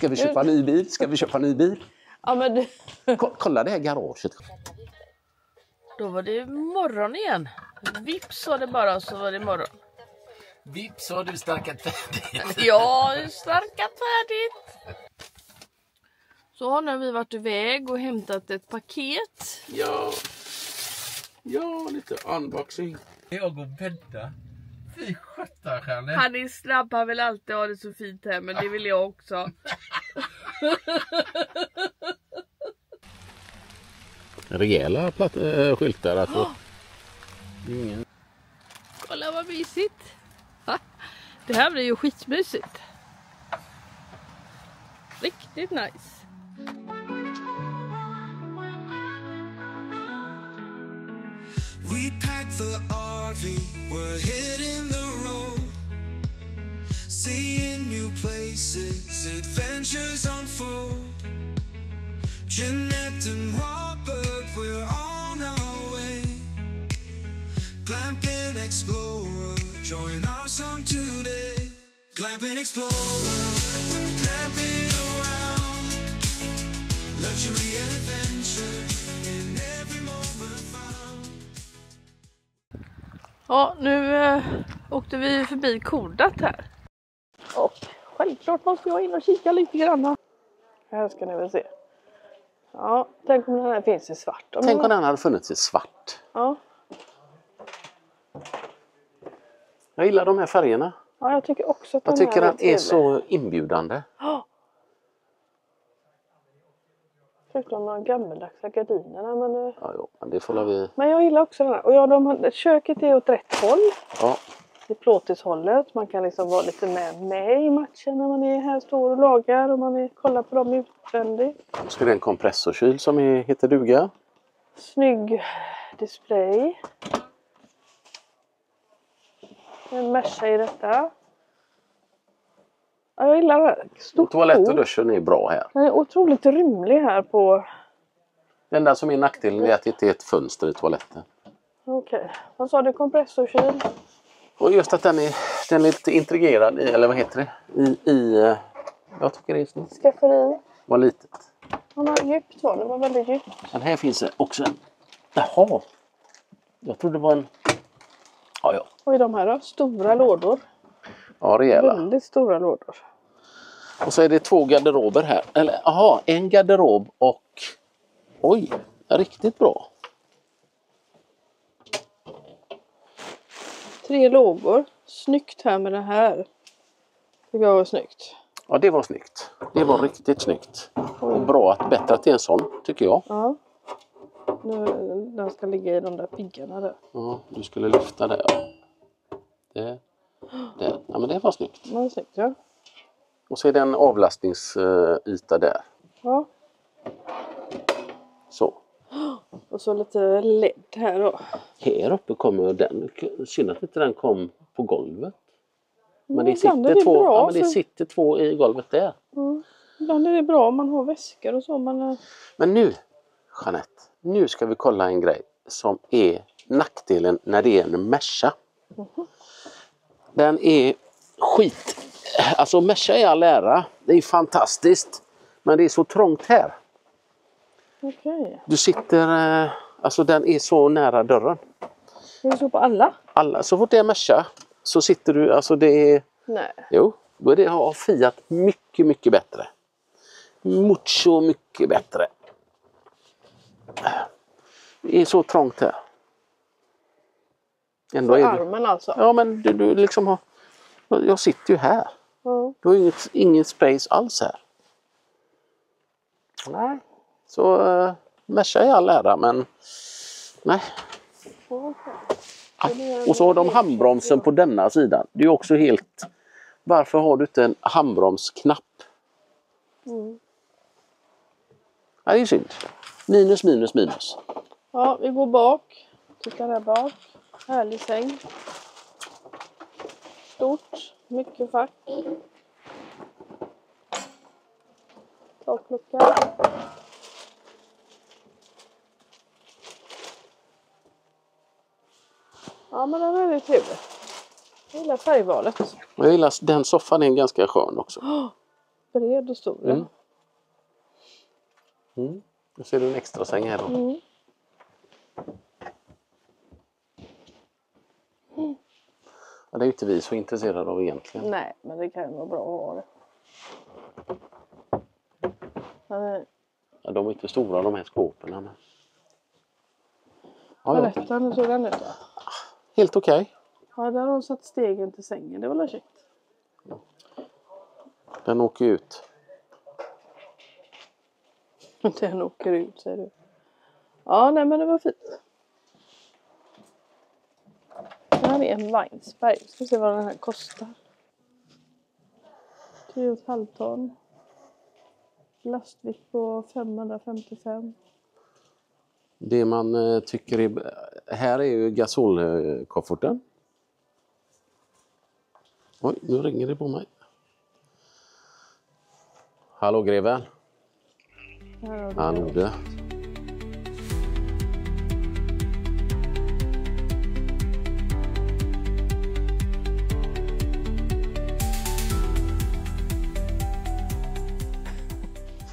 Ska vi köpa en ny bil? Ska vi köpa en ny bil? Ja, men du... Kolla det här garaget. Då var det morgon igen. Vips var det bara och så var det morgon. Vips har du starkat färdigt. Ja, starkat färdigt. Så har nu vi varit iväg och hämtat ett paket. Ja, lite unboxing. Jag går och bädda. Fy sjutton. Han är snabb, han vill alltid ha det så fint här, men det vill jag också. Rejäla skyltar alltså. Ingen. Kolla vad mysigt. Det här blir ju skitmysigt. Riktigt nice. We packed the RV, we're hitting the road, seeing new places, adventures unfold. Jeanette and Robert, we're on our way. Glamping Explorer, join our song today. Glamping Explorer, glamping around. Luxury and adventure in every moment found. Ja, nu åkte vi förbi Kodat här. Och självklart måste jag in och kika lite grann. Här ska ni väl se. Ja, tänk om den här finns i svart. Tänk om den hade funnits i svart. Ja. Jag gillar de här färgerna. Ja, jag tycker också att Jag den tycker här den är så inbjudande. Ja. Förutom de gammaldags gardinerna. Men... Ja, men det får vi... Men jag gillar också den här. Och ja, köket är åt rätt håll. Ja. I plåtishållet. Man kan liksom vara lite med i matchen när man är här, står och lagar. Och man kollar på dem utvändigt. Så är det en kompressorkyl som heter duga. Snygg display. En Merca i detta. Ja, jag gillar det här. Stort Toalett och duschen är bra här. Den är otroligt rymlig här på... Den där som är nackdelen är att det inte är ett fönster i toaletten. Okej. Vad sa du? Kompressorkyl? Och just att den är lite integrerad i, eller vad heter det? Jag tycker det är snyggt. Skafferi. Vad litet. Han har djupt var det. var väldigt djupt. Men här finns det också en... Jaha. Jag trodde det var en... Ja. Och i de här då? Stora lådor. Ja, rejäla. Väldigt stora lådor. Och så är det 2 garderober här. Eller, aha, en garderob och... Oj, riktigt bra. 3 lågor. Snyggt här med det här. Tycker jag var snyggt. Ja, det var snyggt. Det var riktigt snyggt. Och bra att bättre till en sån, tycker jag. Ja. Nu, den ska ligga i de där piggarna där. Ja, du skulle lyfta det. Det. Ja, men det var snyggt. Det var snyggt, ja. Och så är det en avlastningsyta där. Ja. Så. Och så lite LED här då. Här uppe kommer den. Synd att inte den kom på golvet. Men det det sitter det 2. bra, Ja, men det sitter 2 i golvet där. Mm. Ibland är det bra om man har väskor och så. Men nu, Jeanette. Nu ska vi kolla en grej som är nackdelen när det är en Merca. Den är skit. Alltså Merca är all ära. Det är fantastiskt. Men det är så trångt här. Okej. Du sitter... Alltså den är så nära dörren. Är det så på alla? Alla. Så fort det är Merca så sitter du... Alltså det är... Nej. Jo. Då är det har Fiat mycket, mycket bättre. Mucho mycket bättre. Det är så trångt här. Ändå För är armen alltså? Ja, men du liksom har... Jag sitter ju här. Ja. Du har ingen space alls här. Nej. Så Merca är all ära, men... Nej. Och så har de handbromsen på denna sidan. Det är ju också helt... Varför har du inte en handbromsknapp? Ja, det är synd. Minus, minus, minus. Ja, vi går bak. Titta där bak. Härlig säng. Stort. Mycket fack. Taklucka. Ja, men den är väldigt trevlig. Jag gillar färgvalet. Jag gillar den soffan är ganska skön också. Bred och stor. Ja. Mm. Då ser du en extra säng här då. Ja, det är ju inte vi så intresserade av egentligen. Nej, men det kan ju vara bra att ha det. Men, Ja, de är inte stora de här skåpen. Men... Ja, toaletten, hur såg den ut då? helt okej. Ja, där har de satt stegen till sängen. Det var väl käckt. Den åker ut. Den åker ut, säger du. Ja, nej men det var fint. Det här är en Weinsberg. Ska se vad den här kostar. 3,5 ton. Lastvikt på 555. Det man tycker är... Här är ju gasolkofferten. Oj, nu ringer det på mig. Hallå greven. Hallå det.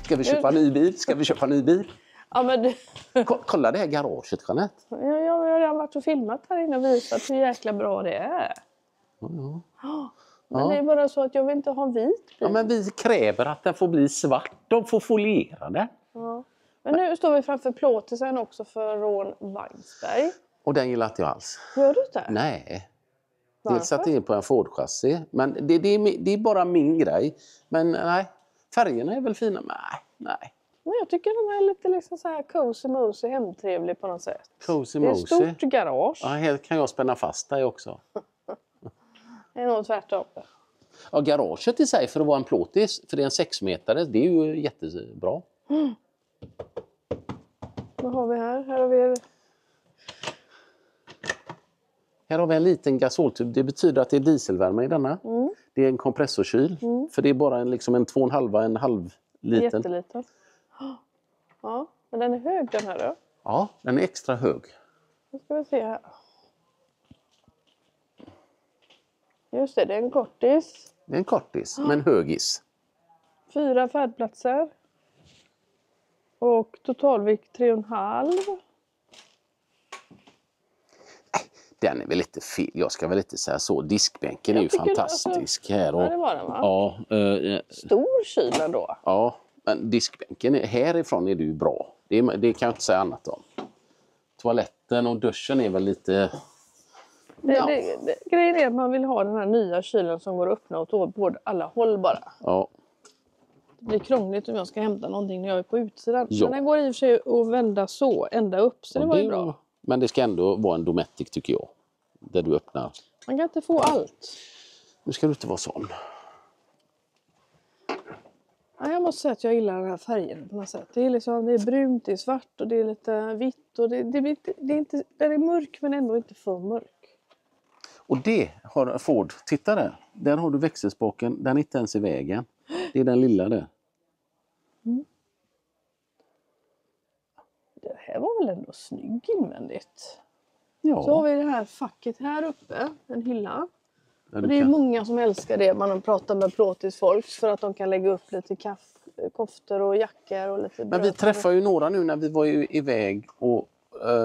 Ska vi köpa en ny bil? Ska vi köpa en ny bil? Ja, men du... Kolla det här garaget, Jeanette. Jag har redan varit och filmat här inne och visat hur jäkla bra det är. Ja. Men det är bara så att jag vill inte ha en vit bil. Ja, men vi kräver att den får bli svart. De får foliera den. Ja. Men nu står vi framför plåtisen också för Rån Weinsberg. Och den gillar inte jag alls. Gör du inte? Nej. Varför? Dels satt in på en Ford-chassi. Men det är bara min grej. Men nej, färgerna är väl fina. Nej. Men jag tycker den är lite liksom så här cozy mosey, hemtrevlig på något sätt. Cozy Det är ett mosey. stort garage. Ja, här kan jag spänna fast dig också. Det är nog tvärtom. Ja, garaget i sig för att vara en plåtis, för det är en 6-metare, det är ju jättebra. Vad har vi här? Här har vi... Här har vi en liten gasoltub. Det betyder att det är dieselvärme i denna. Det är en kompressorkyl. För det är bara en 2,5, en halv liten. Jätteliten. Ja, men den är hög den här då. Ja, den är extra hög. Nu ska vi se här. Just det är en kortis. Det är en kortis, men högis. 4 färdplatser. Och totalvikt 3,5. Den är väl lite fel. Jag ska väl inte säga så. Diskbänken är Jag ju tycker fantastisk här. Och, Ja, det var den va? ja, Stor kyl ändå. ja, men diskbänken härifrån är det ju bra. Det kan jag inte säga annat om. Toaletten och duschen är väl lite... Grejen är att man vill ha den här nya kylen som går att öppna åt både alla håll bara. Ja. Det blir krångligt om jag ska hämta någonting när jag är på utsidan. Ja. Men den går i och för sig att vända så, ända upp. Så det var ju bra. Men det ska ändå vara en Dometic tycker jag. Där du öppnar. Man kan inte få allt. Nu ska du inte vara sån. Ja, jag måste säga att jag gillar den här färgen på något sätt. Det är brunt, det är svart och det är lite vitt. Och det är inte, den är mörk men ändå inte för mörk. Och det har Ford. Titta där. Där har du växelspaken. Den är inte ens i vägen. Det är den lilla där. Det här var väl ändå snygg invändigt. Ja. Så har vi det här facket här uppe. En hylla. Där Och du det är kan- många som älskar det. Man pratar med plåtisfolk för att de kan lägga upp lite koftor och jackor och lite Men vi träffade ju några nu när vi var iväg och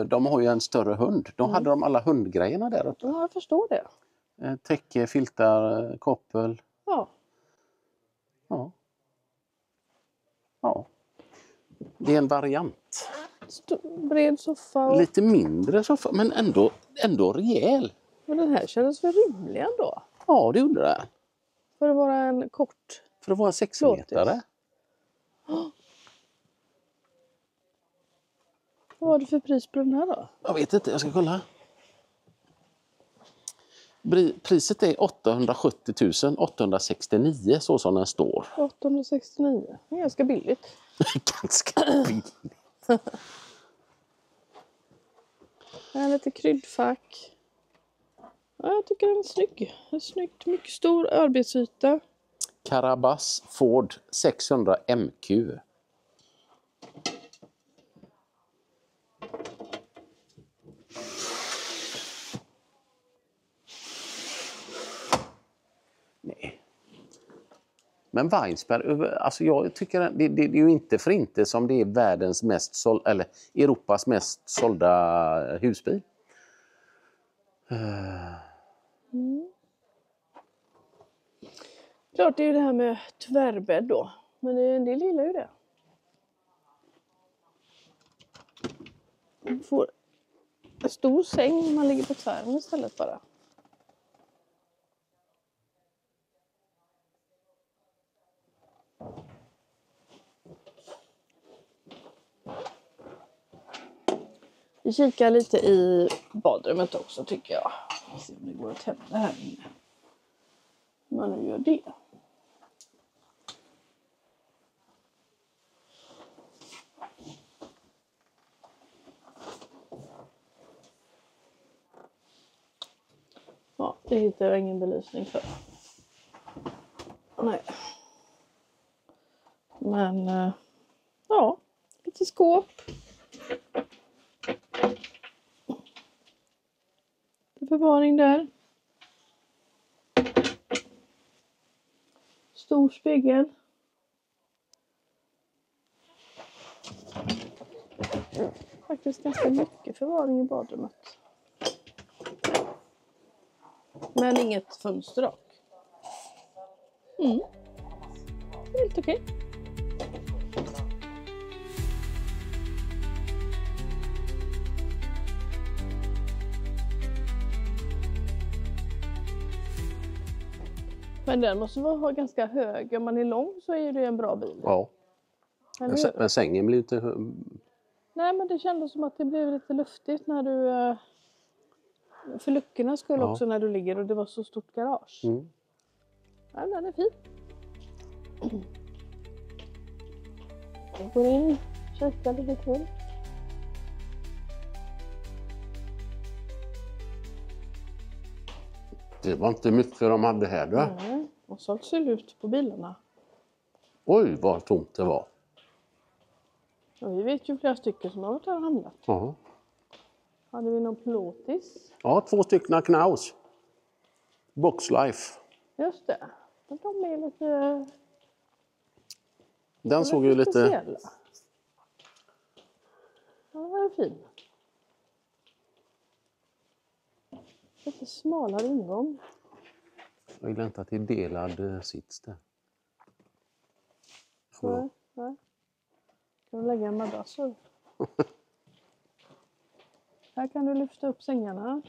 de har ju en större hund. Då hade de alla hundgrejerna där uppe. Ja, jag förstår det. Täcke, filtar, koppel. Ja. Ja. Det är en variant. Bred soffa. Och... Lite mindre soffa, men ändå rejäl. Men den här kändes väl rimlig ändå. Ja, det undrar jag. För att vara en kort. För att vara 6-metare. Vad var det för pris på den här då? Jag vet inte, jag ska kolla. Priset är 870 869 så som den står. 869. Det är ganska billigt. Ganska billigt. Här är lite kryddfack. Ja, jag tycker den är snygg. Det är snyggt. Mycket stor arbetsyta. Carabas Ford 600 MQ. Nej. Men Weinsberg, alltså jag tycker det är ju inte för inte som det är världens mest eller Europas mest sålda husbil. Klart det är ju det här med tvärbädd då. Men en del gillar ju det. Man får en stor säng när man ligger på tvären istället bara. Vi kikar lite i badrummet också tycker jag. Vi ser om det går att tända här inne. Om man nu gör det. Ja, det hittar jag ingen belysning för. Nej. Men ja, lite skåp. Förvaring där. Stor spegel. Faktiskt ganska mycket förvaring i badrummet. Men inget fönster dock. Helt okej. Men den måste vara ganska hög. Om man är lång så är det en bra bil. Ja. Men sängen blir inte... Nej, men det kändes som att det blev lite luftigt när du... För luckorna skulle också när du ligger och det var så stort garage. Ja, den är fin. Jag går in, kikar lite till. Det var inte mycket de hade här då. Nej, och så ser det ut på bilarna. Oj, vad tomt det var. Och vi vet ju flera stycken som har varit här och handlat. Ja. Hade vi någon plåtis? Ja, 2 stycken Knaus. Boxlife. Just det. Men de är lite... Den såg ju lite... speciella. Ja, den var fin. Lite smalare ingång. Jag gillar inte att det är delad sits där. Nej, nej. Kan du lägga en madrass upp? Här kan du lyfta upp sängarna.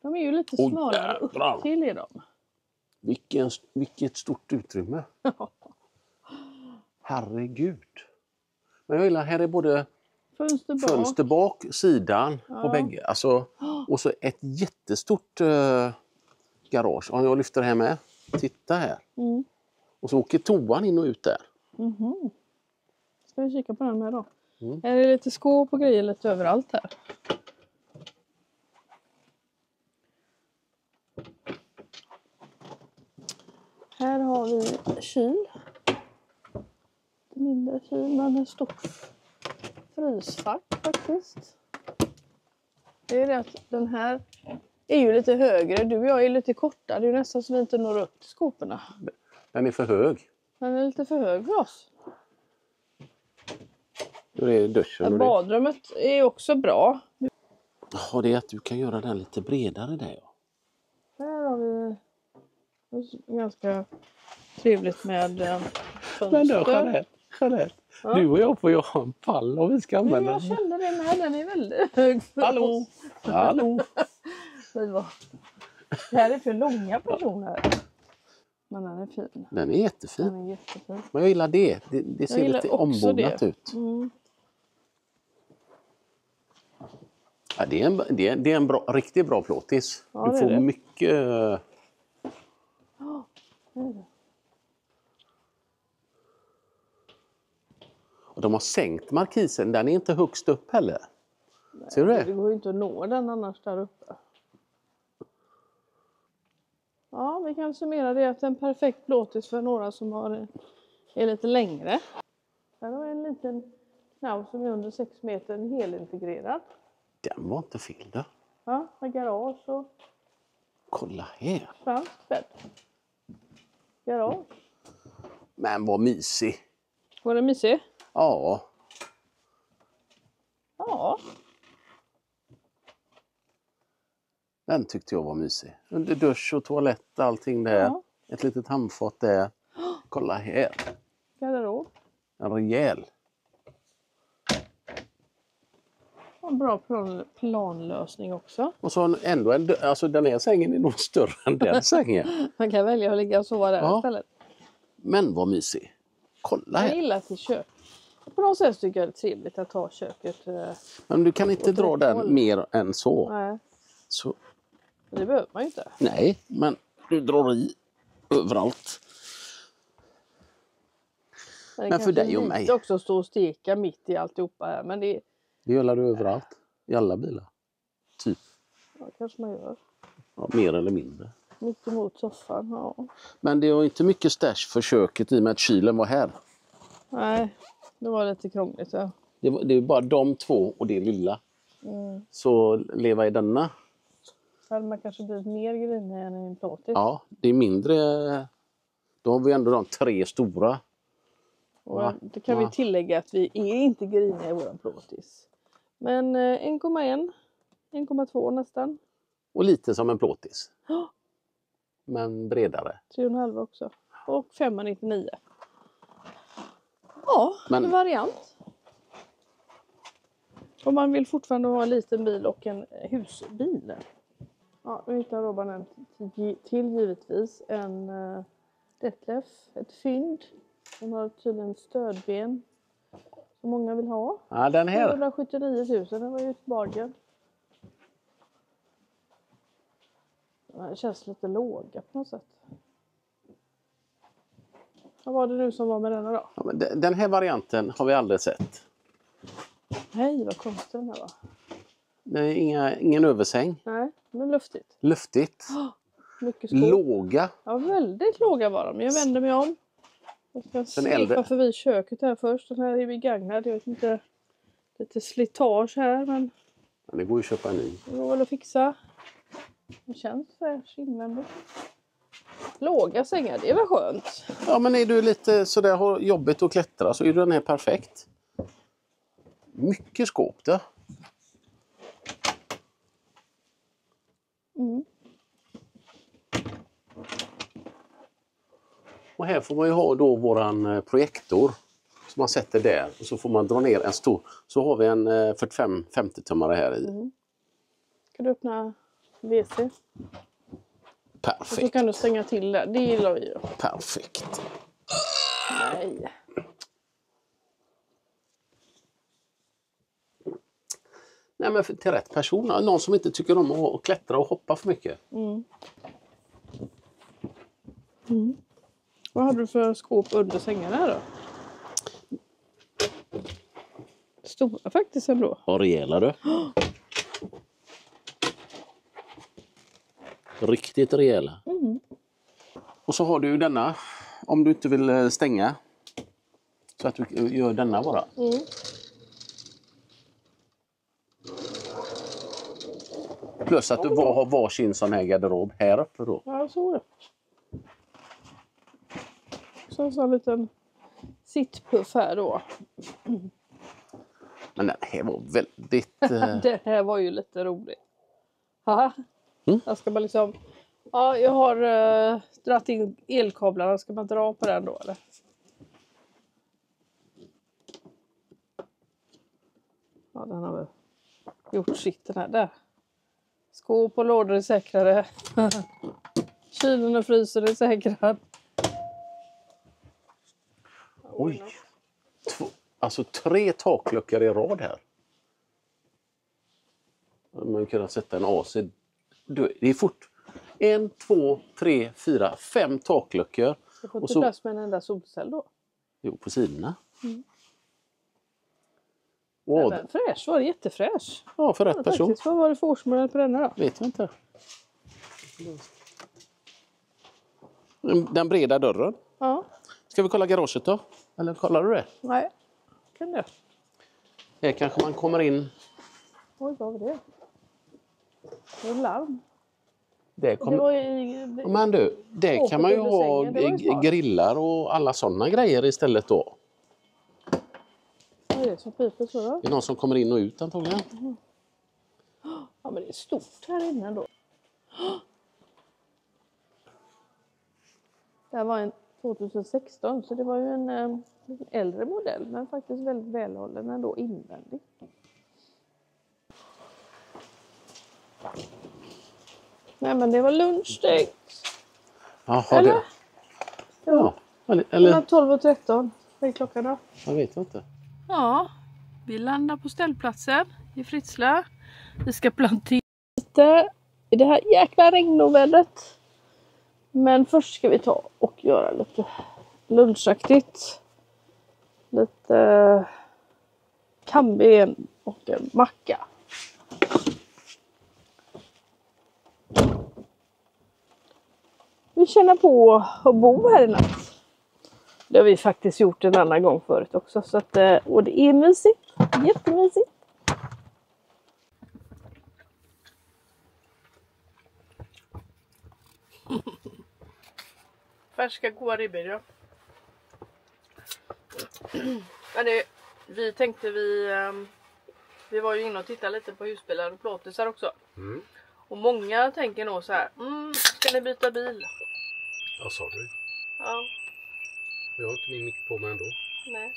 De är ju lite smalare upp till i dem. Vilket stort utrymme. Herregud. Men jag gillar, här är både fönster bak, sidan på bägge. Alltså, och så ett jättestort garage. Om jag lyfter här med. Titta här. Och så åker toan in och ut där. Ska vi kika på den här då? Här är lite skåp och grejer lite överallt här. Här har vi kyl. Mindre kyl men en stor frysfack faktiskt. Det är det att den här är ju lite högre. Du och jag är lite korta. Det är ju nästan så vi inte når upp till skåporna. Den är för hög. Den är lite för hög för oss. Hur är duschen? Ja, badrummet är också bra. Ja, det är att du kan göra den lite bredare där. Ja. Här har vi ganska trevligt med fönster. Jeanette. Ja. Du och jag får ju ha en pall om vi ska använda den. Jag kände det med. Den är väldigt hög för oss. Hallå! Det här är för långa personer. Men den är fin. Den är jättefin. Den är jättefin. Men jag gillar det. Det ser lite ombonat ut. Ja, det är en riktigt bra plåtis. Ja, du får det. mycket... Ja, det är det. Och de har sänkt markisen. Den är inte högst upp heller. Nej, ser du det? Det går ju inte att nå den annars där uppe. Ja, vi kan summera det att en perfekt plåtis för några som är lite längre. Här har vi en liten knaus som är under 6 meter, en helintegrerad. Den var inte fel då. Ja, med garage och Kolla här. fransk bädd. Garage. Men vad mysig. Var den mysig? Ja. Ja. Den tyckte jag var mysig. Under dusch och toalett, allting där. Ja. Ett litet handfat där. Kolla här. Garderob. En rejäl. En bra planlösning också. Och så ändå alltså den här sängen är nog större än den sängen. Man kan välja att ligga och sova där Ja. istället. Men vad mysig. Kolla Jag här. gillar till kök. På något sätt tycker jag det är trevligt att ha köket. Men du kan inte åt dra rätt den håll. mer än så. Nej, Så. det behöver man ju inte. Nej, men du drar i överallt. Men Men för dig och mig. Det också stå och steka mitt i alltihopa här. Men det Det gör du överallt. I alla bilar. Typ. kanske man gör. Ja, mer eller mindre. Mitt emot soffan. Ja. Men det var inte mycket stash för köket i och med att kylen var här. Nej, det var lite krångligt. Ja. Det är bara de två och det lilla. Mm. Så leva i denna. Så hade man kanske blivit mer grinig än i en plåtis. Ja, det är mindre. Då har vi ändå de 3 stora. Och Ja. det kan Ja. vi tillägga att vi är inte griniga i våran plåtis. Men 1,1, 1,2 nästan. Och lite som en plåtis. Ja. Men bredare. 3,5 också. Och 5,99. Ja, Men- en variant. Om man vill fortfarande ha en liten bil och en husbil. Ja, nu hittar Robban en till givetvis. En Detlef, ett fynd. Den har tydligen stödben. Som många vill ha. Ja, den här. 179 000, det var ju ett bargain. Det känns lite låga på något sätt. Vad var det nu som var med denna då? Ja, men den här varianten har vi aldrig sett. Nej, vad konstigt den här var. Det är ingen översäng. Nej, men luftigt. Luftigt. Mycket skåp. Låga. Ja, väldigt låga var de. Jag vänder mig om. Jag ska svepa äldre. förbi köket här först. Den här är begagnad. Jag vet inte. Lite slitage här, men Men det går ju att köpa en ny. det går väl att fixa. Det känns fräsch invändigt. Låga sängar, det var skönt. Ja, men är du lite sådär har jobbigt att klättra så är den här perfekt. Mycket skåp där. Mm. Och här får man ju ha då våran projektor som man sätter där och så får man dra ner en stor. Så har vi en 45-50 tummare här i. Kan du öppna WC? Och så Perfekt. kan du stänga till där. Det gillar vi ju. Perfekt. Nej. Nej, men till rätt person. Någon som inte tycker om att klättra och hoppa för mycket. Vad hade du för skåp under sängarna här då? Stora faktiskt ändå. Och rejäla du. Riktigt rejäla. Och så har du ju denna. Om du inte vill stänga. Så att du gör denna bara. Plus att du har varsin sån här garderob här uppe då. Ja, så det. Så en sån liten sittpuff här då. Men den här var väldigt... Det här var ju lite roligt. Haha. Mm. Jag ska bara liksom... Ja, jag har dratt in elkablarna. Ska man dra på den då eller? Ja, den har väl gjort sitt den här. Där. Skåp och lådor är säkrare. Kylen och frysen är säkrad. Oj! Alltså 3 takluckor i rad här. Man kan sätta en AC. Det är fort. 1, 2, 3, 4, 5 takluckor. Jag får Och inte så, plats med en enda solcell då. jo, på sidorna. Ja, men fräsch var det, jättefräsch. Ja, för rätt Ja, person. faktiskt. Vad var det för årsmodell på denna då? Vet jag inte. Den breda dörren. Ja, Ska vi kolla garaget då? Eller kollar du det? nej. Kan det. Här kanske man kommer in. Oj, vad var det? Det är larm. Det Det kommer... var ju... Men du, det Åket kan man ju under ha sängen, det var ju smart. grillar och alla sådana grejer istället då. Vad är det som piper så då? Det är någon som kommer in och ut antagligen. Ja, men det är stort här inne då. Det här var en 2016, så det var ju en äldre modell, men faktiskt väldigt välhållen ändå invändigt. Nej, men det var lunchsteg. Jaha, Eller? det. Ja, Mellan eller 12 och 13. Vad är klockan då? jag vet inte. Ja, vi landar på ställplatsen i Fritsla. Vi ska plantera lite i det här jäkla regnovädret. Men först ska vi ta och göra lite lunchaktigt. Lite kamben och en macka. Vi känner på att bo här i natt. Det har vi faktiskt gjort en annan gång förut också. Så att, och det är mysigt. Jättemysigt. Färska goda ribbor, ja. Vi tänkte vi var ju inne och tittade lite på husbilar och plåtisar också. Mm. Och många tänker nog så här, ska ni byta bil? Vad sa du? Ja, Jag har inte min mick på mig ändå. nej.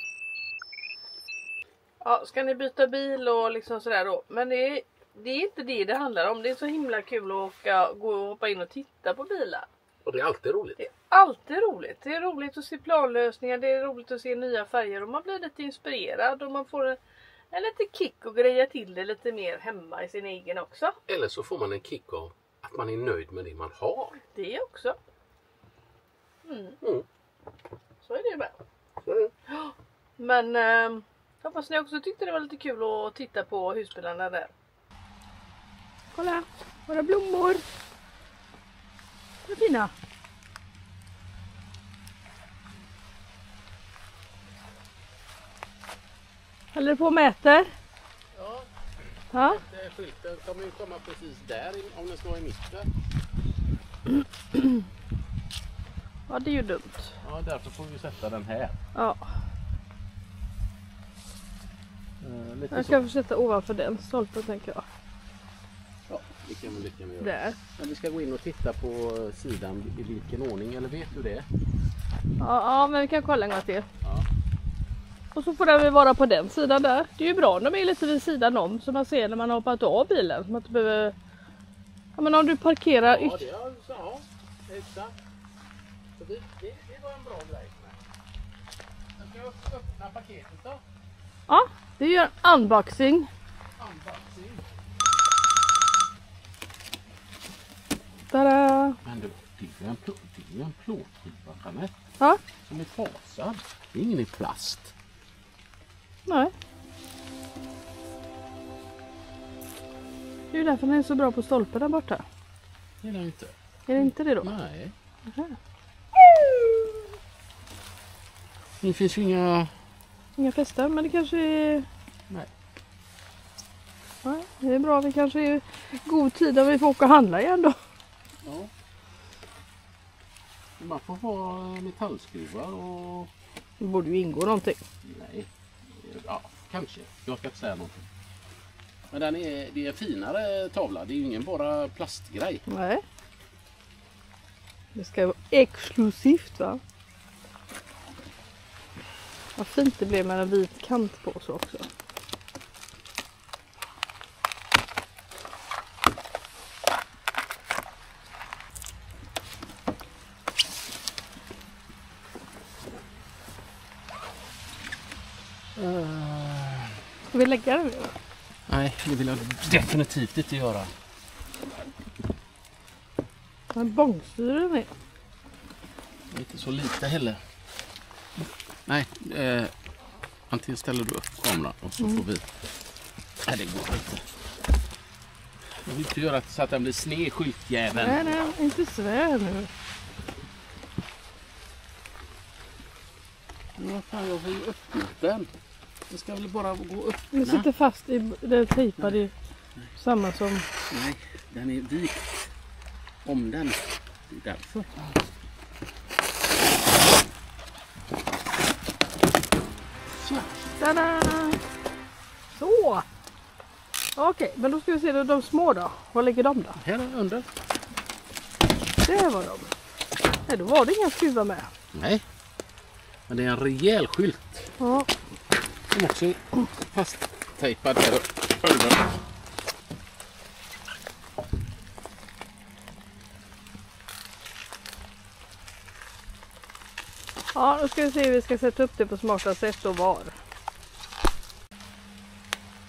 Ja, ska ni byta bil och liksom sådär då. Men det är inte det handlar om. Det är så himla kul att gå och hoppa in och titta på bilar. Och det är alltid roligt. Det är alltid roligt. Det är roligt att se planlösningar. Det är roligt att se nya färger. Och man blir lite inspirerad. Och man får en liten kick och greja till det lite mer hemma i sin egen också. Eller så får man en kick av att man är nöjd med det man har. Det också. Så är det ju med. Men hoppas ni också tyckte det var lite kul att titta på husbilarna där. Kolla, våra blommor. De är fina. Håller du på och mäter? Ja, Ja. skylten kommer ju komma precis där om den står i mitten. Ja, det är ju dumt. Ja, därför får vi sätta den här. Ja, Lite jag så. ska få sätta ovanför den stolpen tänker jag. Ja, det kan vi göra. Där. Men vi ska gå in och titta på sidan i vilken ordning, eller vet du det? Ja, men vi kan kolla en gång till. Ja. Och så får den väl vara på den sidan där. Det är ju bra, de är lite vid sidan om så man ser när man har hoppat av bilen. Så man inte behöver... Ja, men om du parkerar Ja, det är så. Exakt. Så det var en bra grej. Jag ska öppna paketet då. Ja, vi gör en unboxing. Unboxing. Tada! Men du, det är ju en plåtskiva, Jeanette, Ja, som är fasad. Det är ingen i plast. nej. Det är ju därför den är så bra på stolpen där borta. Det är det inte. Är det inte det då? Nej. Aha. Det finns ju inga... Inga fästen, men det kanske är... Nej. Nej, det är bra, vi kanske är god tid om vi får åka och handla igen då. Ja. Man får ha metallskruvar och... Det borde ju ingå någonting. Nej. Ja, kanske. Jag ska inte säga någonting. Men det är en finare tavla. Det är ju ingen bara plastgrej. Nej. Det ska vara exklusivt, va? Vad fint det blev med en vit kant på så också. Ska vi lägga den nu? Nej, det vill jag definitivt inte göra. Men bångstyren är... Inte så lite heller. Nej, antingen ställer du upp kameran och så får vi... Nej, det går inte. Jag vill inte göra så att den blir sned, skyltjäveln. Nej, inte svär nu. Men vad fan, jag har ju öppnat den. Det ska väl bara gå upp. Den sitter fast i den tejpade samma som... Nej, den är vikt. om den. Det är därför. Så. Tada! Så! Okej, men då ska vi se de små då. Var ligger de då? Här under. Det var de. Nej, då var det inga skruvar med. Nej. Men det är en rejäl skylt. Ja. Som också är fasttejpad här under. Ja, då ska vi se hur vi ska sätta upp det på smarta sätt och var.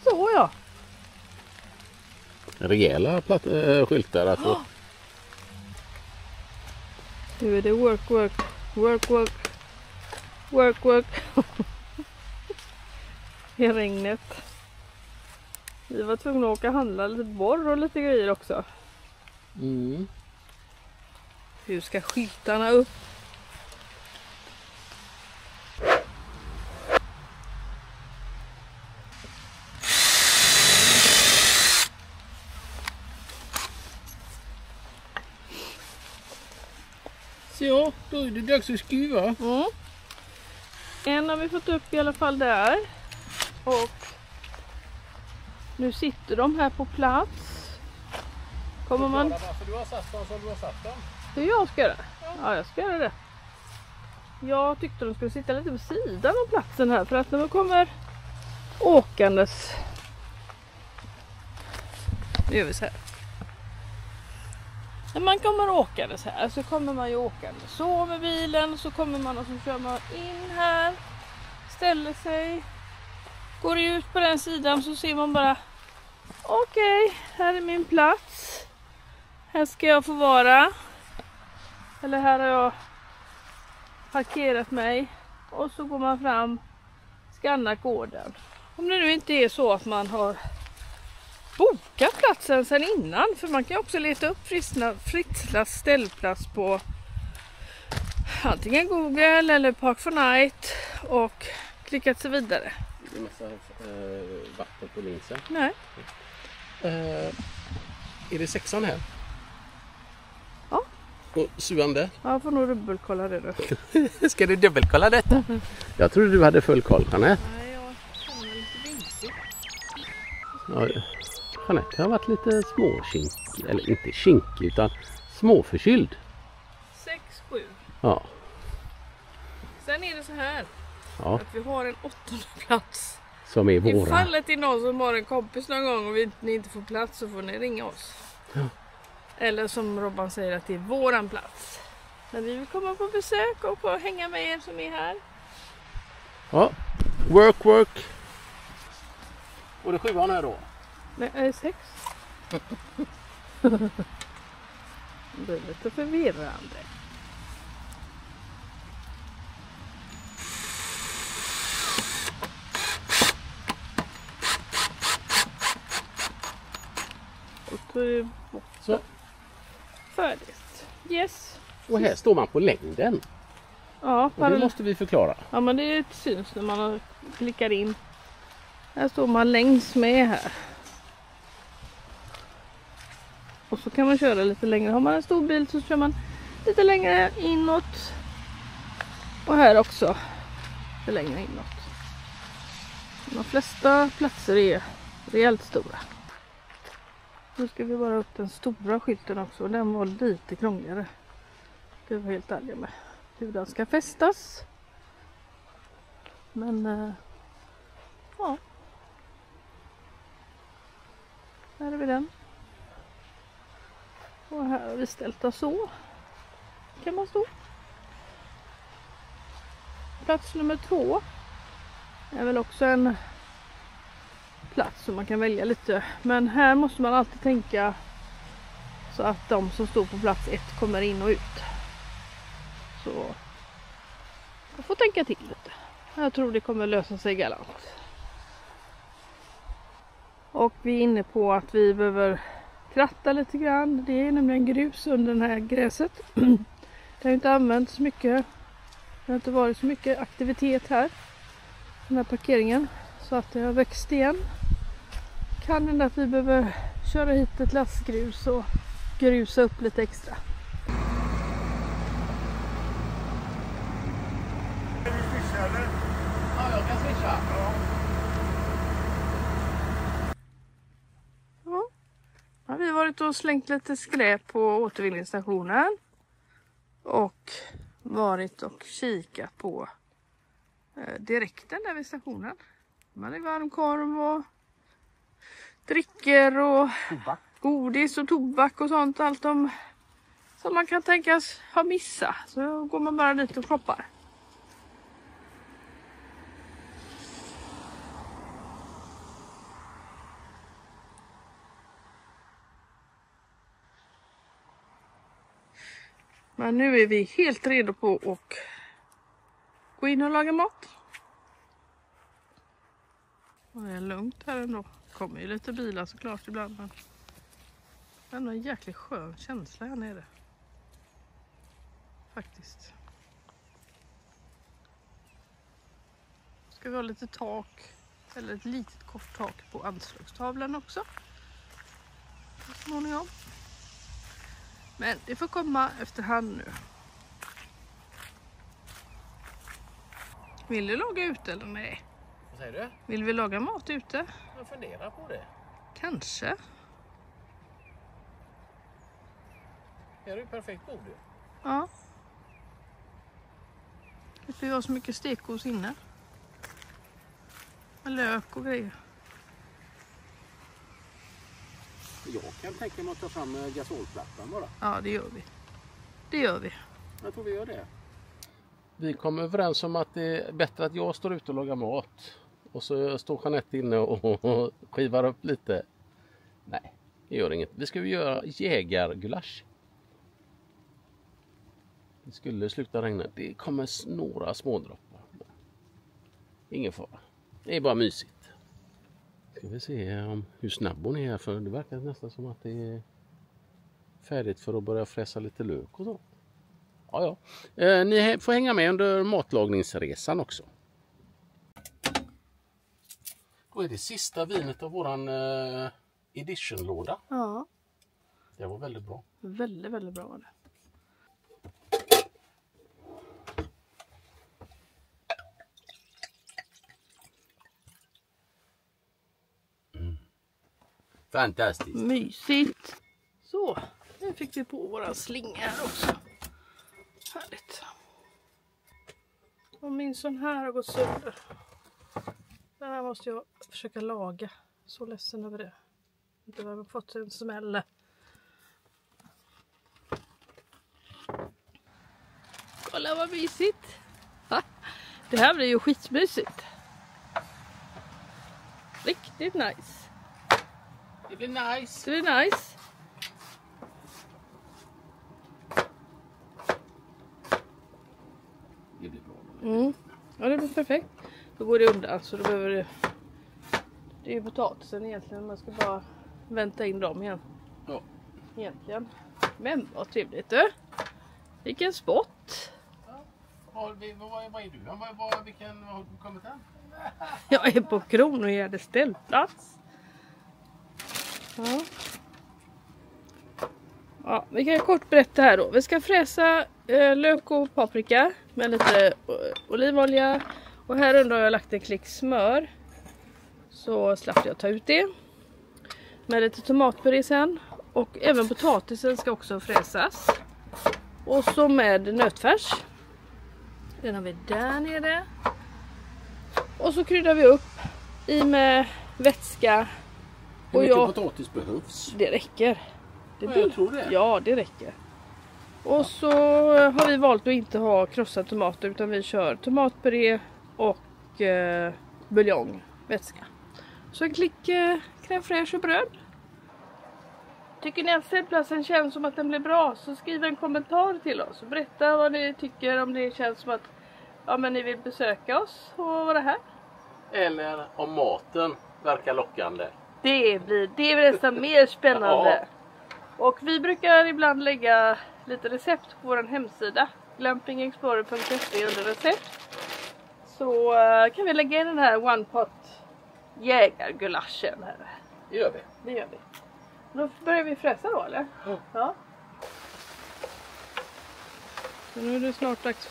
Så ja. Rejäla skyltar alltså. Nu är det work. I regnet. Vi var tvungna att åka och handla lite borr och lite grejer också. Mm. Hur ska skyltarna upp? Så, då är det dags att skruva. Mm. En har vi fått upp i alla fall där. Och nu sitter de här på plats. Kommer man... Varför du har satt dem som du har satt dem? Hur jag ska göra? Ja, jag ska göra det. Jag tyckte de skulle sitta lite på sidan av platsen här. För att när man kommer åkandes... Nu gör vi så här. När man kommer åkandes här så kommer man ju åkande så med bilen. Så kommer man och så kör man in här. Ställer sig. Går ut på den sidan så ser man bara. Okej, här är min plats. Här ska jag få vara. Eller här har jag parkerat mig. Och så går man fram. Skannar koden. Om det nu inte är så att man har bokat platsen sedan innan. För man kan också leta upp Fritslas ställplats på antingen Google eller Park4Night. Och klickat sig vidare. Det är massa vatten på linsen. Nej. Är det 6an här? Ja. Och 7:e? Jag får nog dubbelkolla det då. Ska du dubbelkolla detta? Jag trodde du hade full koll, Jeanette. Nej, jag känner mig lite vinsig. Ja, Jeanette har varit lite småkinkig. Eller inte kinkig utan småförkyld. 6-7. Ja. Sen är det så här. Ja, Att vi har en 8:e plats. som är våra. Ifall det är någon som har en kompis någon gång och ni inte får plats så får ni ringa oss. Ja. Eller som Robban säger att det är våran plats. Men vi vill komma på besök och få hänga med er som är här. Ja, work. Och det 7:an här då? Nej, 6. Det är lite förvirrande. Och då är det Så. färdigt. Yes. Och här står man på längden. Ja, Och det måste vi förklara. ja, men det syns när man klickar in. Här står man längs med här. Och så kan man köra lite längre. Har man en stor bil så kör man lite längre inåt. Och här också lite längre inåt. De flesta platser är rejält stora. Nu ska vi bara upp den stora skylten också. Den var lite krångligare. Det var helt ärlig med hur den ska fästas. Men ja. Här är vi den. Och här har vi ställt oss så. Kan man stå. Plats nummer 2 är väl också en plats som man kan välja lite. Men här måste man alltid tänka så att de som står på plats 1 kommer in och ut. Så jag får tänka till lite. Jag tror det kommer lösa sig galant. Och vi är inne på att vi behöver kratta lite grann. Det är nämligen grus under det här gräset. Det har inte använts så mycket. Det har inte varit så mycket aktivitet här. Den här parkeringen. Så att det har växt igen. Kan hända att vi behöver köra hit ett lastgrus och grusa upp lite extra. Ja, jag kan swisha. Ja. Ja, vi har varit och slängt lite skräp på återvinningsstationen. Och varit och kikat på direkten där vid stationen. Man är varmkorv och dricker och godis och tobak och sånt. Allt som man kan tänkas ha missat. Så går man bara dit och shoppar. Men nu är vi helt redo på att gå in och laga mat. Och det är lugnt här ändå. Det kommer ju lite bilar såklart ibland. Men det är ändå en jäkligt skön känsla här nere. Faktiskt. Ska vi ha lite tak. Eller ett litet kort tak på anslagstavlan också. Så småningom. Men det får komma efterhand nu. Vill du laga ute eller nej? Vad säger du? Vill vi laga mat ute? Jag funderar på det. Kanske. Är det perfekt bord? Ja. Vi har så mycket stekos inne. Med lök och grejer. Jag kan tänka mig att ta fram gasolplattan bara. Ja, det gör vi. Det gör vi. Jag tror vi gör det. Vi kom överens om att det är bättre att jag står ute och lagar mat. Och så står Jeanette inne och skivar upp lite. Nej, det gör inget. Vi ska ju göra jägargulasch. Det skulle sluta regna. Det kommer några smådroppar. Ingen fara. Det är bara mysigt. Ska vi se hur snabb hon är här, för det verkar nästan som att det är färdigt för att börja fräsa lite lök och så. Ja. Ni får hänga med under matlagningsresan också. Då är det sista vinet av våran editionlåda. Ja. Det var väldigt bra. Väldigt, väldigt bra var det. Fantastiskt. Mysigt. Så, nu fick vi på våra slinga här också. Härligt. Och min sån här har gått sönder. Den här måste jag försöka laga. Så ledsen över det. Inte har fått en smäll. Kolla vad mysigt. Det här blir ju skitmysigt. Riktigt nice. Det blir nice. Det blir nice. Det blir bra. Ja, det blir perfekt. Då går det undan, så då behöver det... Det är ju potatisen egentligen. Man ska bara vänta in dem igen. Ja. Egentligen. Men vad trevligt du. Vilken spot. Vad är du? Vilken har du kommit hem? Jag är på Kronogärde ställplats. Ja. Ja, vi kan kort berätta här då. Vi ska fräsa lök och paprika med lite olivolja. Och här under har jag lagt en klick smör. Så slapp jag ta ut det. Med lite tomatpuré sen. Och även potatisen ska också fräsas. Och så med nötfärs. Den har vi där nere. Och så kryddar vi upp i med vätska. Hur mycket potatis behövs? Det räcker. Jag tror det. Ja, det räcker. Och så har vi valt att inte ha krossade tomater, utan vi kör tomatpuré och buljong, vätska. Så en klick crème fraîche och bröd. Tycker ni att ställplatsen känns som att den blir bra, så skriv en kommentar till oss. Berätta vad ni tycker, om det känns som att men ni vill besöka oss och vara här. Eller om maten verkar lockande. Det blir nästan mer spännande. Ja. Och vi brukar ibland lägga lite recept på vår hemsida. glampingexplorer.se under recept. Så kan vi lägga in den här one pot jägargulaschen här. Det gör vi. Det gör vi. Då börjar vi fräsa då eller? Ja. Så nu är det snart dags.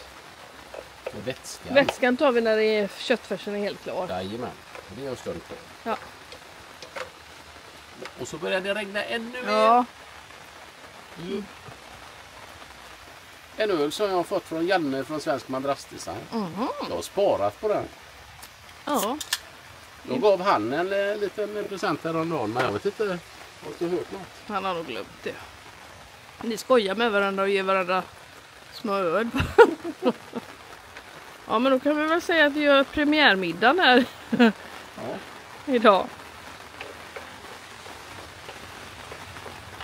Vätskan. Vätskan tar vi när köttfärsen är helt klar. Jajamän, det är en stund på. Ja. Och så börjar det regna ännu mer. Ja. En öl som jag har fått från Janne från Svensk Madrassdesign. Jag har sparat på den. Ja. Då gav han en liten present häromdagen, men jag vet inte. Jag har inte hört något. Han har nog glömt det. Ni skojar med varandra och ger varandra små öl. Ja, men då kan vi väl säga att vi gör premiärmiddagen här idag.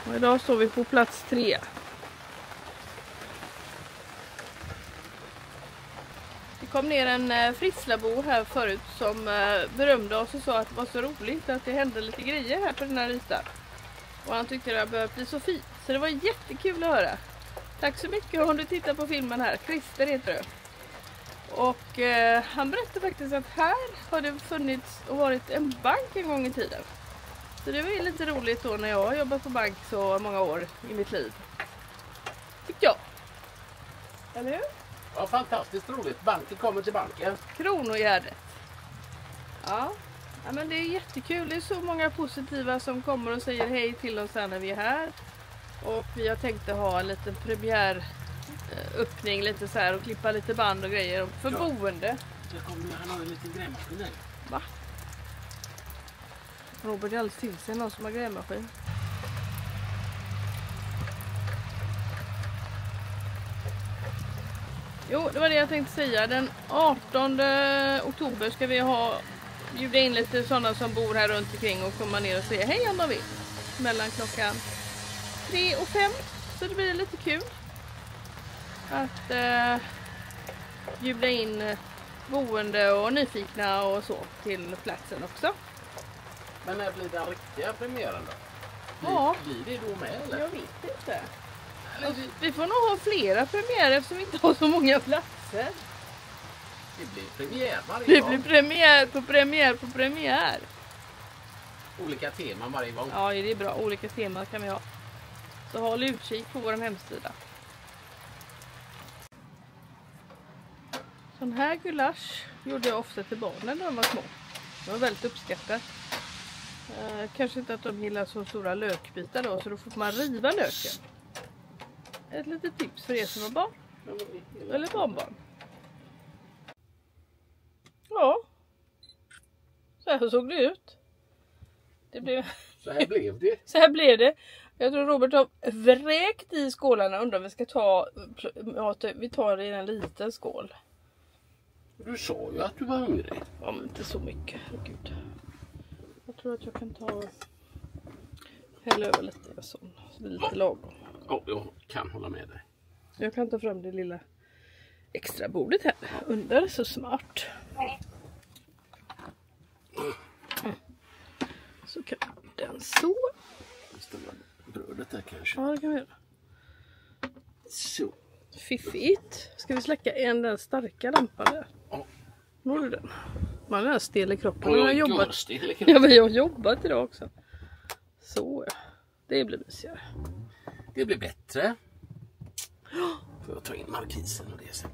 Och idag står vi på plats 3. Det kom ner en Frisslabo här förut som berömde oss och sa att det var så roligt att det hände lite grejer här på den här ytan. Och han tyckte det hade börjat bli så fint. Så det var jättekul att höra. Tack så mycket om du tittar på filmen här. Christer heter du. Och han berättade faktiskt att här har det funnits och varit en bank en gång i tiden. Så det var lite roligt då när jag har jobbat på bank så många år i mitt liv. Tycker jag. Eller hur? Ja, fantastiskt roligt. Banken kommer till banken. Kronogärdet. Ja. Ja, men det är jättekul. Det är så många positiva som kommer och säger hej till oss här när vi är här. Och vi har tänkt att ha en liten premiäröppning lite så här och klippa lite band och grejer för boende. Han har en liten grävmaskin här. Va? Robert är alldeles till sig någon som har grävmaskin. Jo, det var det jag tänkte säga. Den 18 oktober ska vi bjuda in lite sådana som bor här runt omkring och komma ner och säga hej om de vill. Mellan klockan 3 och 5. Så det blir lite kul att bjuda in boende och nyfikna och så till platsen också. Men när blir den riktiga premiären då? Ja. Blir det då med eller? Jag vet inte. Vi får nog ha flera premiärer eftersom vi inte har så många platser. Det blir premiär varje Det gång. blir premiär på premiär på premiär. Olika teman varje gång. Ja, det är bra. Olika teman kan vi ha. Så håll utkik på vår hemsida. Sån här gulasch gjorde jag ofta till barnen när de var små. Det var väldigt uppskattat. Kanske inte att de gillar så stora lökbitar då, så då får man riva löken. Ett litet tips för er som har barn. Eller barnbarn. Ja. Så här såg det ut. Det blev... Så här blev det. Så här blev det. Jag tror Robert har vräkt i skålarna. Undrar om vi ska ta... Vi tar det i en liten skål. Du sa ju att du var hungrig. Ja, men inte så mycket. Gud. Jag tror att jag kan ta... Hälla över lite sån. Så det är lite lagom. Ja, jag kan hålla med dig. Jag kan ta fram det lilla extra bordet här under. Så smart. Så kan den så. Ställa brödet där kanske. Ja, det kan vi göra. Så. Fiffigt. Ska vi släcka den starka lampan där? Ja. Når du den? Man är stel i kroppen. Och Jag har jag jobbat. görstil i Ja, men jag har jobbat idag också. Så. Det blir mysigare. Det blir bättre. Får jag ta in markisen och det sen.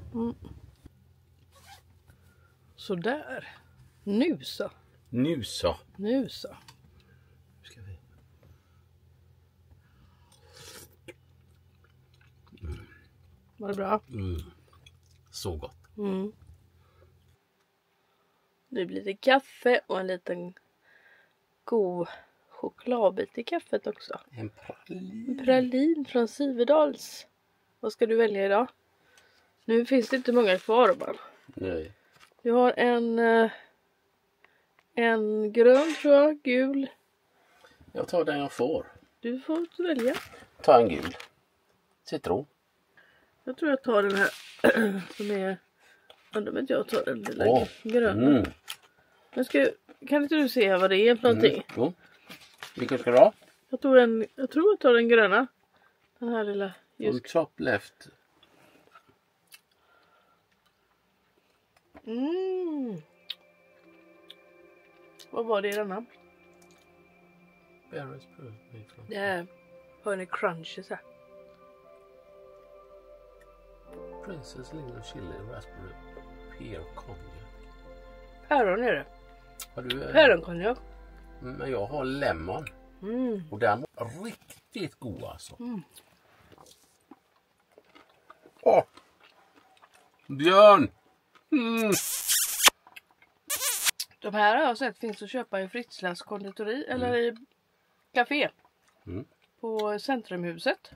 Så där. Nu så. Nu så. Nu så. Ska vi. Var det bra? Så gott. Nu blir det kaffe och en liten god chokladbit i kaffet också. En pralin. En pralin från Siverdals. Vad ska du välja idag? Nu finns det inte många kvar bara. Nej. Du har en grön tror jag, gul. Jag tar den jag får. Du får välja. Ta en gul. Citron. Jag tror jag tar den här som är... Undrar om inte jag tar den lilla gröna. Men kan inte du se vad det är för någonting? Jo. Vilken ska du ha? Jag tror jag tar den gröna. Den här lilla On top left. Vad var det i denna? Berries Proof. Det är honey crunches här. Princess Little Chili Raspberry Pear Cognac. Päron är det. Har du? Päronkonjak. Men jag har lemon. Och den var riktigt god alltså. Åh! Björn! De här har jag sett finns att köpa i Fritzlas konditori eller i café. På Centrumhuset.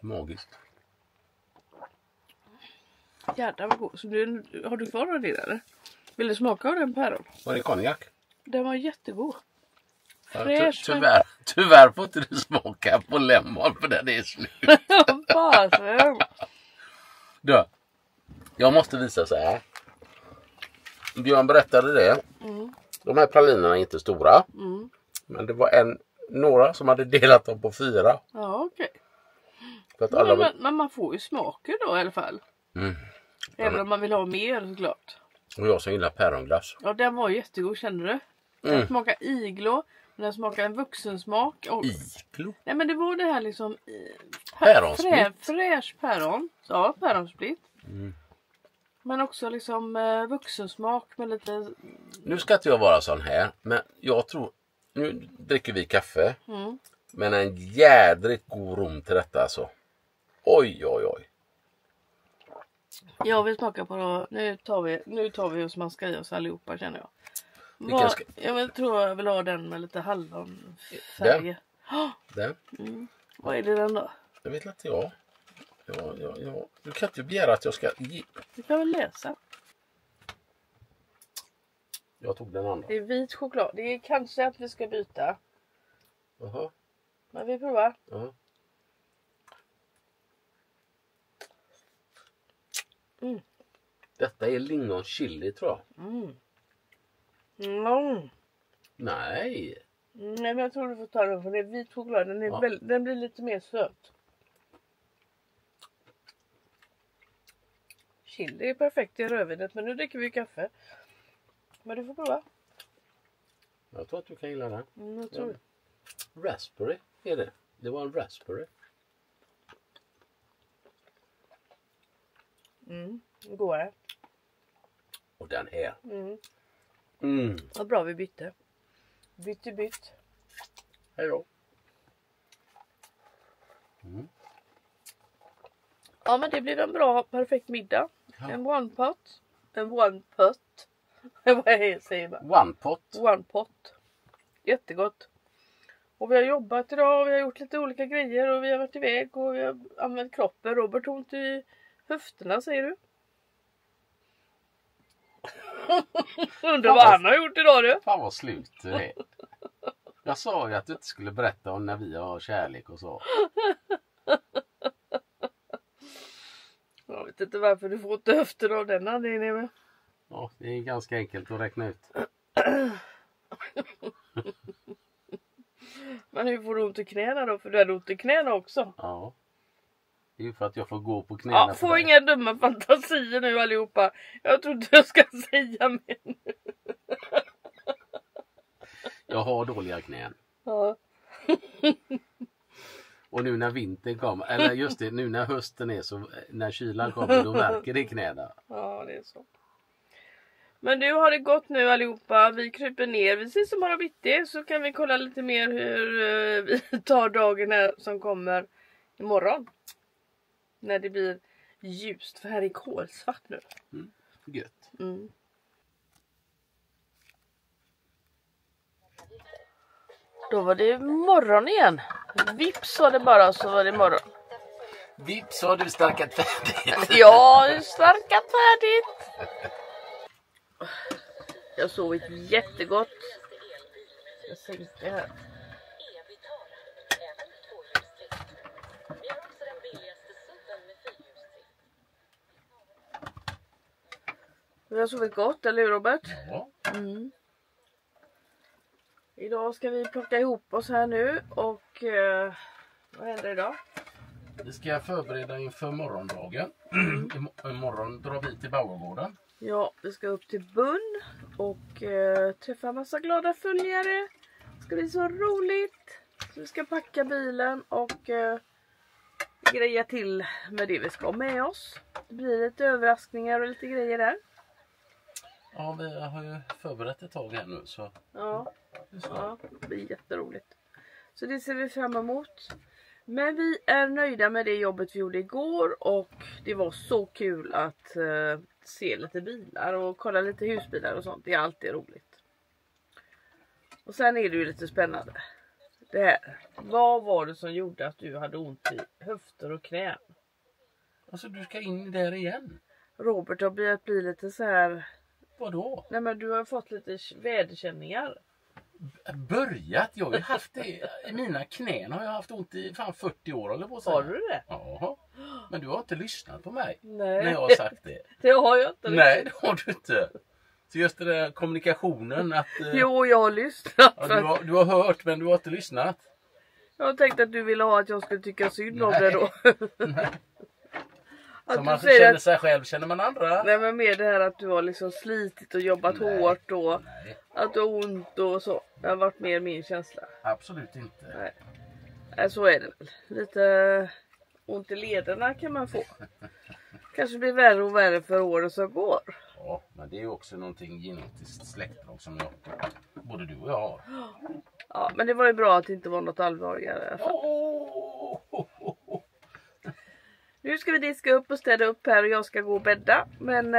Magiskt. Jävlar vad god. Så har du kvar av det eller? Vill du smaka av den päron? Var det konjak? Den var jättegod. Ja, Fräsch. tyvärr får inte du smaka på lemon för den är slut. Fasen. Du, jag måste visa så här. Björn berättade det. De här pralinerna är inte stora. Men det var några som hade delat dem på 4. Ja, okej. För att alla... Men man får ju smaker då i alla fall. Även om man vill ha mer såklart. Och jag som gillar päronglass. Ja, den var jättegod, kände du? Den smakar iglo. Den smakar en vuxensmak. Och... Iglo? Nej, men det var det här liksom... Päronsplitt. Fräsch päron. Ja, päronsplitt. Men också liksom vuxensmak med lite... Nu ska inte jag vara sån här. Men jag tror... Nu dricker vi kaffe. Men en jädrigt god rom till detta alltså. Oj, oj, oj. Jag vill smaka på... Nu tar vi hos man ska i oss allihopa, känner jag. Jag vill ha den med lite hallonfärg. Den? Vad är det den då? Det vet inte jag. Du kan inte begära att jag ska... Du kan väl läsa. Jag tog den andra. Det är vit choklad. Det är kanske att vi ska byta. Jaha. Men vi provar. Ja. Detta är lingon chili tror jag. Nej. Nej, men jag tror du får ta den för det är vit choklad. Den blir lite mer söt. Chili är perfekt i rödvinet, men nu dricker vi kaffe. Men du får prova. Jag tror att du kan gilla den. Jag tror det. Raspberry är det. Det var en raspberry. Går det. Och den här. Vad bra vi bytte. Bytt. Hej då. Ja, men det blir en bra, perfekt middag. Ja. En one pot. Vad säger man? One pot. Jättegott. Och vi har jobbat idag och vi har gjort lite olika grejer och vi har varit iväg och vi har använt kroppen. Robert har ont i höfterna, säger du? Undrar vad han har gjort idag, du? Fan vad slut det är. Jag sa ju att du inte skulle berätta om när vi har kärlek och så. Jag vet inte varför du får ont i höfterna av den anledningen. Ja, det är ganska enkelt att räkna ut. Men hur får du ont i knäna då? För du hade ont i knäna också. Ja. Det är ju för att jag får gå på knäna. Ja, får inga dumma fantasier nu allihopa. Jag tror inte jag ska säga mer nu. Jag har dåliga knän. Ja. Och nu när vintern kommer, eller just det, nu när hösten är så, när kylan kommer, då verkar det i knäna. Ja, det är så. Men nu har det gått nu allihopa. Vi kryper ner. Vi ses imorgon bitti så kan vi kolla lite mer hur vi tar dagen här som kommer imorgon. När det blir ljust. För här är kolsvart nu. Gött. Då var det morgon igen. Vips var det bara, så var det morgon. Vips har du starkat färdigt. Ja, starkat färdigt. Jag har sovit jättegott. Jag sänker här. Vi har sovit gott, eller hur Robert? Ja. Idag ska vi plocka ihop oss här nu och vad händer idag? Vi ska förbereda inför morgondagen. Imorgon drar vi till Bauergården. Ja, vi ska upp till Bunn och träffa massa glada följare. ska bli så roligt. Så vi ska packa bilen och greja till med det vi ska ha med oss. Det blir lite överraskningar och lite grejer där. Ja, vi har ju förberett ett tag här nu så. Ja, det blir jätteroligt. Så det ser vi fram emot. Men vi är nöjda med det jobbet vi gjorde igår och det var så kul att se lite bilar och kolla lite husbilar och sånt. Det är alltid roligt. Och sen är det ju lite spännande. Det här. Vad var det som gjorde att du hade ont i höfter och knän? Alltså du ska in där igen. Robert har börjat bli lite så här. Vadå? Nej men du har fått lite väderkänningar. Börjat? Jag har ju haft det. I mina knän har jag haft ont i fan 40 år eller vad säger. Har du det? Ja. Men du har inte lyssnat på mig. Nej. När jag har sagt det. Det har jag inte. Nej, det har du inte. Så just det där kommunikationen att... Jo, jag har lyssnat. Ja, du har hört men du har inte lyssnat. Jag har tänkt att du ville ha att jag skulle tycka synd om det då. Nej. Att Som du man säger känner att, sig själv känner man andra. nej men med det här att du har liksom slitit och jobbat hårt och Nej, att du har ont och så. Det har varit mer min känsla. absolut inte. Nej, så är det väl. Lite ont i lederna kan man få. Kanske blir värre och värre för åren som går. Ja, men det är ju också någonting genetiskt släktdrag som både du och jag har. Ja, men det var ju bra att det inte var något allvarligare i alla fall. Nu ska vi diska upp och städa upp här och jag ska gå och bädda. Men...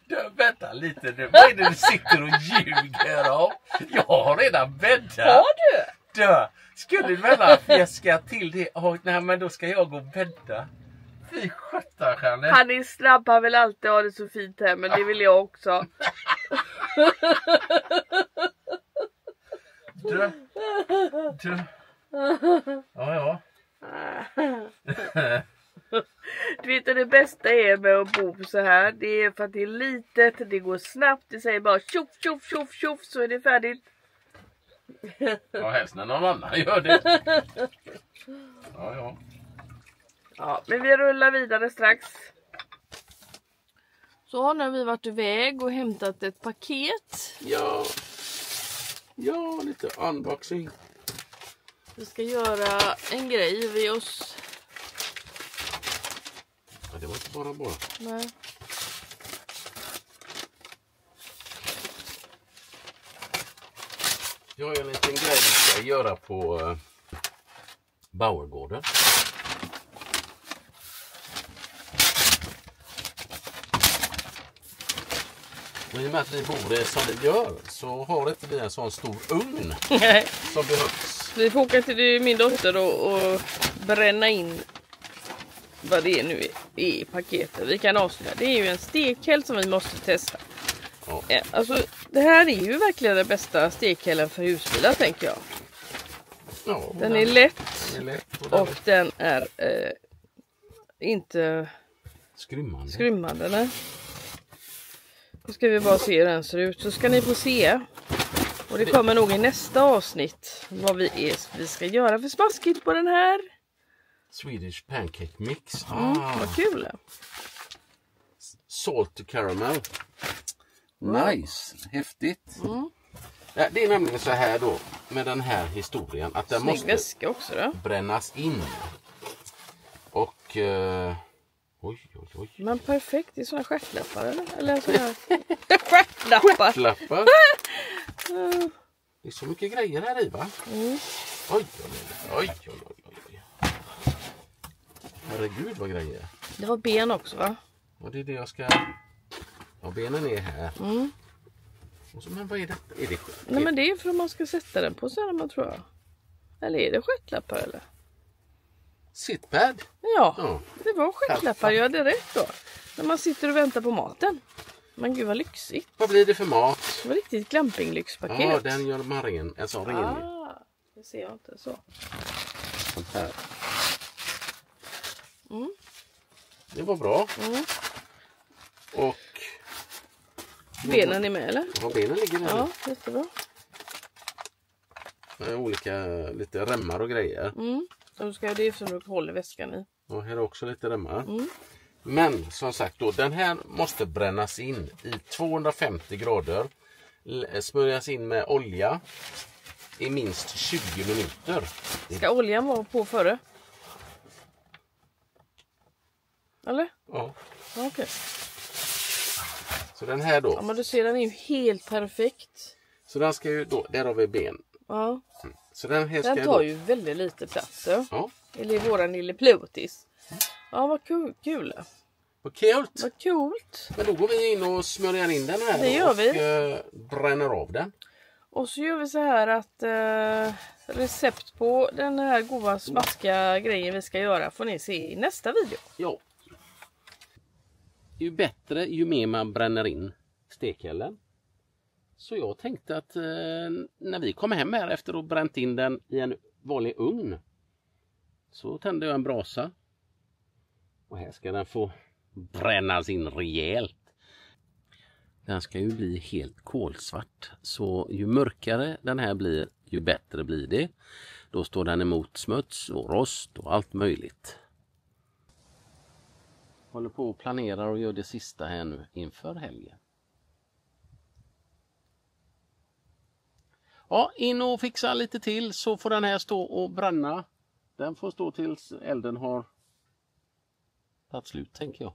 Du, vänta lite nu. Vad är det du sitter och ljuger om? Jag har redan bäddat. Har du? Du, skulle du väl fjäska till det? Nej, men då ska jag gå och bädda. Fy sjutton, Jeanette. Han är snabb, han vill alltid ha det så fint här, men det vill jag också. Du. Ja. Du vet att det bästa är med att bo så här. Det är för att det är litet, det går snabbt. Det säger bara tjoff, tjoff, tjoff, tjoff så är det färdigt. Ja, helst när någon annan gör det. Ja. Ja, men vi rullar vidare strax. Så har nu vi varit iväg och hämtat ett paket. Ja, lite unboxing. Vi ska göra en grej vid oss. Ja, det var inte bara. Nej. Jag har en liten grej vi ska göra på Bauergården. Och i och med att vi bor som vi gör så har inte vi en sån stor ugn som behövs. Vi får åka till min dotter och bränna in vad det är nu är i paketet. Vi kan avslöja. Det är ju en stekhäll som vi måste testa. Ja. Alltså det här är ju verkligen den bästa stekhällen för husbilar tänker jag. Ja, Den är lätt och den är inte skrymmande. Nej. Nu ska vi bara se hur den ser ut så ska ni få se. Och det kommer nog i nästa avsnitt vad vi ska göra för smaskigt på den här. Swedish pancake mix. Vad kul. Salt to caramel. Nice. Häftigt. Ja, det är nämligen så här då med den här historien att den måste väska också då. brännas in. Och oj. Men perfekt, det är såna stjärtlappar eller såna stjärtlappar. Det är så mycket grejer här i va? Oj. Herregud vad grejer. Det var ben också va? Och det är det jag ska... Ja, benen är här. Och så, men vad är det? Är det Nej men det är för att man ska sätta den på samma tror jag. Eller är det stjärtlappar eller? Sitpad? Ja, det var stjärtlappar. Jag hade rätt då. När man sitter och väntar på maten. Men gud vad lyxigt. Vad blir det för mat? Det var riktigt glampinglyxpaket. Ja, den gör man ren. En sån ren. Det ser jag inte så. Sånt här. Det var bra. Och benen är med eller? Ja, benen ligger med. Ja, jättebra. Med olika lite remmar och grejer. Så ska jag det som du håller väskan i. Och här är också lite remmar. Men som sagt då, den här måste brännas in i 250 grader. Smörjas in med olja. i minst 20 minuter. Ska oljan vara på före? Eller? Ja. Ja, okej. Så den här då. Ja, men du ser, den är ju helt perfekt. Så den ska ju då, där har vi ben. Ja. Så den här ska Den då, tar ju väldigt lite plats. Ja. Ja, Eller våran lille Plutis. Ja, vad kul. vad kul. Vad coolt. Men då går vi in och smörjer in den här Det gör vi. och bränner av den. Och så gör vi så här att recept på den här goda smaskiga grejen vi ska göra får ni se i nästa video. Ja. Ju bättre ju mer man bränner in stekelden. Så jag tänkte att när vi kom hem här efter att ha bränt in den i en vanlig ugn, så tände jag en brasa. Och här ska den få brännas in rejält. Den ska ju bli helt kolsvart. Så ju mörkare den här blir, ju bättre blir det. Då står den emot smuts och rost och allt möjligt. Håller på och planerar och gör det sista här nu inför helgen. Ja, in och fixa lite till så får den här stå och bränna. Den får stå tills elden har tagit slut, tänker jag.